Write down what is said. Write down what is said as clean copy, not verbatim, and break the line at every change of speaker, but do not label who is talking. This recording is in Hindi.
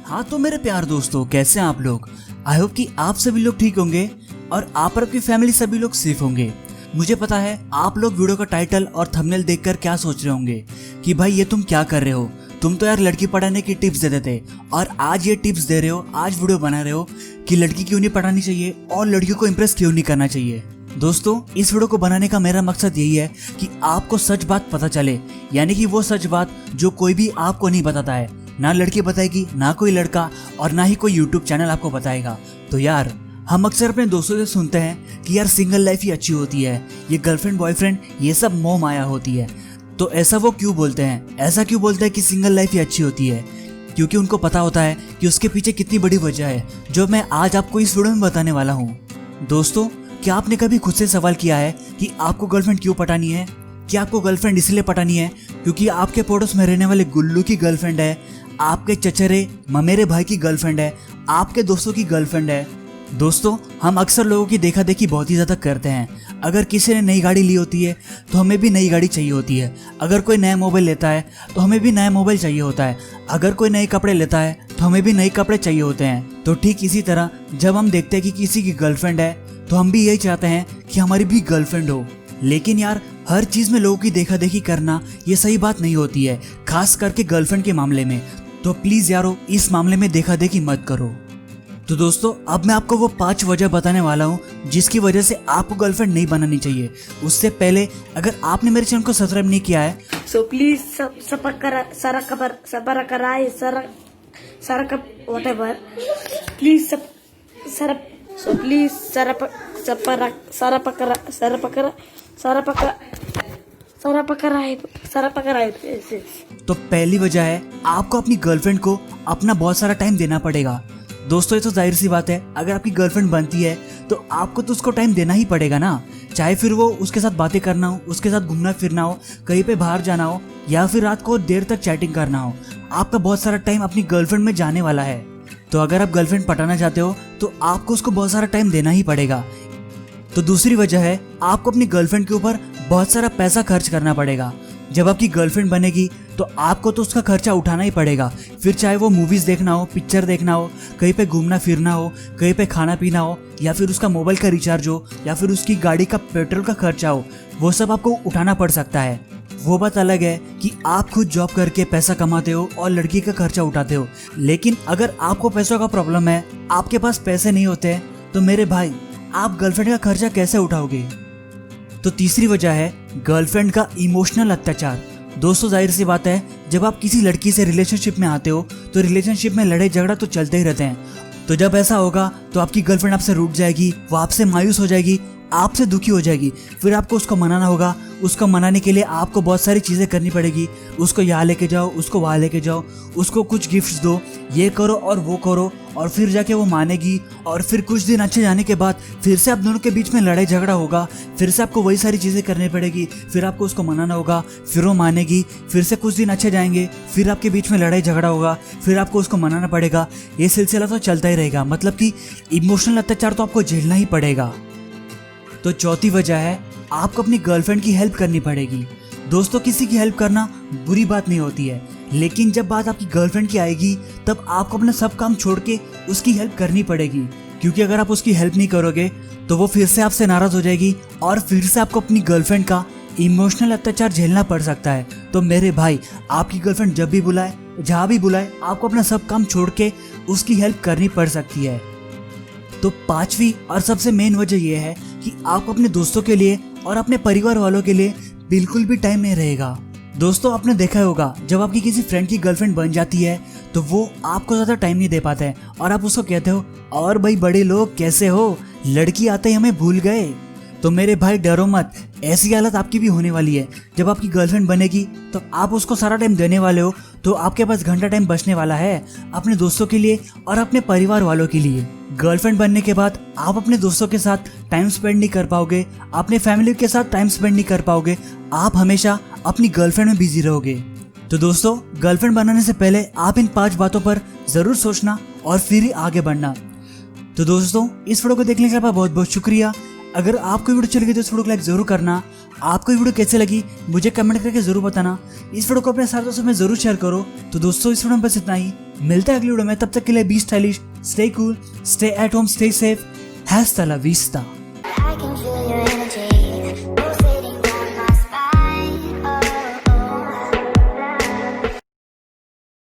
हाँ तो मेरे प्यार दोस्तों, कैसे हैं आप लोग। आई होप कि आप सभी लोग ठीक होंगे और आप और आपकी फैमिली सभी लोग सेफ होंगे। मुझे पता है आप लोग वीडियो का टाइटल और थंबनेल देखकर क्या सोच रहे होंगे कि भाई ये तुम क्या कर रहे हो। तुम तो यार लड़की पढ़ाने की टिप्स देते थे और आज ये टिप्स दे रहे हो, आज वीडियो बना रहे हो कि लड़की क्यों नहीं पढ़ानी चाहिए और लड़कियों को इम्प्रेस क्यों नहीं करना चाहिए। दोस्तों, इस वीडियो को बनाने का मेरा मकसद यही है कि आपको सच बात पता चले, यानी कि वो सच बात जो कोई भी आपको नहीं बताता है। ना लड़की बताएगी, ना कोई लड़का, और ना ही कोई यूट्यूब चैनल आपको बताएगा। तो यार हम अक्सर अपने दोस्तों से सुनते हैं कि यार सिंगल लाइफ ही अच्छी होती है, ये गर्लफ्रेंड बॉयफ्रेंड ये सब मोह माया होती है। तो ऐसा वो क्यों बोलते हैं, ऐसा क्यों बोलते हैं कि सिंगल लाइफ ही अच्छी होती है? क्योंकि उनको पता होता है कि उसके पीछे कितनी बड़ी वजह है, जो मैं आज आपको इस वीडियो में बताने वाला हूँ। दोस्तों, क्या आपने कभी खुद से सवाल किया है कि आपको गर्लफ्रेंड क्यों पटानी है? क्या आपको गर्लफ्रेंड इसलिए पटानी है क्योंकि आपके पड़ोस में रहने वाले गुल्लू की गर्लफ्रेंड है, आपके चचेरे ममेरे भाई की गर्लफ्रेंड है, आपके दोस्तों की गर्लफ्रेंड है? दोस्तों, हम अक्सर लोगों की देखा देखी बहुत ही ज़्यादा करते हैं। अगर किसी ने नई गाड़ी ली होती है तो हमें भी नई गाड़ी चाहिए होती है। अगर कोई नया मोबाइल लेता है तो हमें भी नया मोबाइल चाहिए होता है। अगर कोई नए कपड़े लेता है तो हमें भी नए कपड़े चाहिए होते हैं। तो ठीक इसी तरह जब हम देखते हैं कि किसी की गर्लफ्रेंड है तो हम भी यही चाहते हैं कि हमारी भी गर्लफ्रेंड हो। लेकिन यार हर चीज़ में लोगों की देखा देखी करना ये सही बात नहीं होती है, खास करके गर्लफ्रेंड के मामले में। तो प्लीज़ यारो, इस मामले में देखा देखी मत करो। तो दोस्तों, अब मैं आपको वो 5 वजह बताने वाला हूँ जिसकी वजह से आपको गर्लफ्रेंड नहीं बनानी चाहिए। उससे पहले अगर आपने मेरे चैनल को सब्सक्राइब नहीं किया है
सो प्लीज
तो पहली वजह है आपको अपनी गर्लफ्रेंड को अपना बहुत सारा टाइम देना पड़ेगा। दोस्तों, ये तो जाहिर सी बात है, अगर आपकी गर्लफ्रेंड बनती है तो आपको तो उसको टाइम देना ही पड़ेगा ना। चाहे फिर वो उसके साथ बातें करना हो, उसके साथ घूमना फिरना हो, कहीं पे बाहर जाना हो, या फिर रात को देर तक चैटिंग करना हो, आपका बहुत सारा टाइम अपनी गर्लफ्रेंड में जाने वाला है। तो अगर आप गर्लफ्रेंड पटाना चाहते हो तो आपको उसको बहुत सारा टाइम देना ही पड़ेगा। तो दूसरी वजह है आपको अपनी गर्लफ्रेंड के ऊपर बहुत सारा पैसा खर्च करना पड़ेगा। जब आपकी गर्लफ्रेंड बनेगी तो आपको तो उसका खर्चा उठाना ही पड़ेगा। फिर चाहे वो मूवीज देखना हो, पिक्चर देखना हो, कहीं पे घूमना फिरना हो, कहीं पे खाना पीना हो, या फिर उसका मोबाइल का रिचार्ज हो, या फिर उसकी गाड़ी का पेट्रोल का खर्चा हो, वो सब आपको उठाना पड़ सकता है। वो बात अलग है कि आप खुद जॉब करके पैसा कमाते हो और लड़की का खर्चा उठाते हो। लेकिन अगर आपको पैसों का प्रॉब्लम है, आपके पास पैसे नहीं होते, तो मेरे भाई आप गर्लफ्रेंड का खर्चा कैसे उठाओगे? तो तीसरी वजह है गर्लफ्रेंड का इमोशनल अत्याचार। दोस्तों, जाहिर सी बात है, जब आप किसी लड़की से रिलेशनशिप में आते हो तो रिलेशनशिप में लड़ाई झगड़ा तो चलते ही रहते हैं। तो जब ऐसा होगा तो आपकी गर्लफ्रेंड आपसे रूठ जाएगी, वो आपसे मायूस हो जाएगी, आपसे दुखी हो जाएगी। फिर आपको उसको मनाना होगा। उसको मनाने के लिए आपको बहुत सारी चीज़ें करनी पड़ेगी। उसको यहाँ लेके जाओ, उसको वहाँ लेके जाओ, उसको कुछ गिफ्ट्स दो, ये करो और वो करो, और फिर जाके वो मानेगी। और फिर कुछ दिन अच्छे जाने के बाद फिर से आप दोनों के बीच में लड़ाई झगड़ा होगा। फिर से आपको वही सारी चीज़ें करनी पड़ेगी। फिर आपको उसको मनाना होगा, फिर वो मानेगी। फिर से कुछ दिन अच्छे जाएंगे, फिर आपके बीच में लड़ाई झगड़ा होगा, फिर आपको उसको मनाना पड़ेगा। ये सिलसिला तो चलता ही रहेगा। मतलब कि इमोशनल अत्याचार तो आपको झेलना ही पड़ेगा। तो चौथी वजह है आपको अपनी गर्लफ्रेंड की हेल्प करनी पड़ेगी। दोस्तों, किसी की हेल्प करना बुरी बात नहीं होती है, लेकिन जब बात आपकी गर्लफ्रेंड की आएगी तब आपको अपना सब काम छोड़ के उसकी हेल्प करनी पड़ेगी। क्योंकि अगर आप उसकी हेल्प नहीं करोगे तो वो फिर से आपसे नाराज हो जाएगी और फिर से आपको अपनी गर्लफ्रेंड का इमोशनल अत्याचार झेलना पड़ सकता है। तो मेरे भाई, आपकी गर्लफ्रेंड जब भी बुलाए, जहाँ भी बुलाए, आपको अपना सब काम छोड़ के उसकी हेल्प करनी पड़ सकती है। तो पांचवी और सबसे मेन वजह यह है कि आपको अपने दोस्तों के लिए और अपने परिवार वालों के लिए बिल्कुल भी टाइम नहीं रहेगा। दोस्तों, आपने देखा होगा, जब आपकी किसी फ्रेंड की गर्लफ्रेंड बन जाती है तो वो आपको ज़्यादा टाइम नहीं दे पाते हैं और आप उसको कहते हो, और भाई बड़े लोग कैसे हो, लड़की आते ही हमें भूल गए। तो मेरे भाई डरो मत, ऐसी हालत आपकी भी होने वाली है। जब आपकी गर्लफ्रेंड बनेगी तो आप उसको सारा टाइम देने वाले हो, तो आपके पास घंटा टाइम बचने वाला है अपने दोस्तों के लिए और अपने परिवार वालों के लिए। गर्लफ्रेंड बनने के बाद आप अपने दोस्तों के साथ टाइम स्पेंड नहीं कर पाओगे, अपने फैमिली के साथ टाइम स्पेंड नहीं कर पाओगे, आप हमेशा अपनी गर्लफ्रेंड में बिजी रहोगे। तो दोस्तों, गर्लफ्रेंड बनाने से पहले आप इन 5 बातों पर जरूर सोचना और फिर ही आगे बढ़ना। तो दोस्तों, इस वीडियो को देखने के लिए बहुत बहुत शुक्रिया। अगर आपको वीडियो अच्छी लगी तो इस वीडियो को लाइक जरूर करना। आपको वीडियो कैसे लगी मुझे कमेंट करके जरूर बताना। इस वीडियो को अपने सारे दोस्तों में जरूर शेयर करो। तो दोस्तों, इस वीडियो में बस इतना ही। मिलता है अगली वीडियो में, तब तक के लिए B stylish, stay cool, stay at home, stay safe, hasta la vista।
I can feel your energy.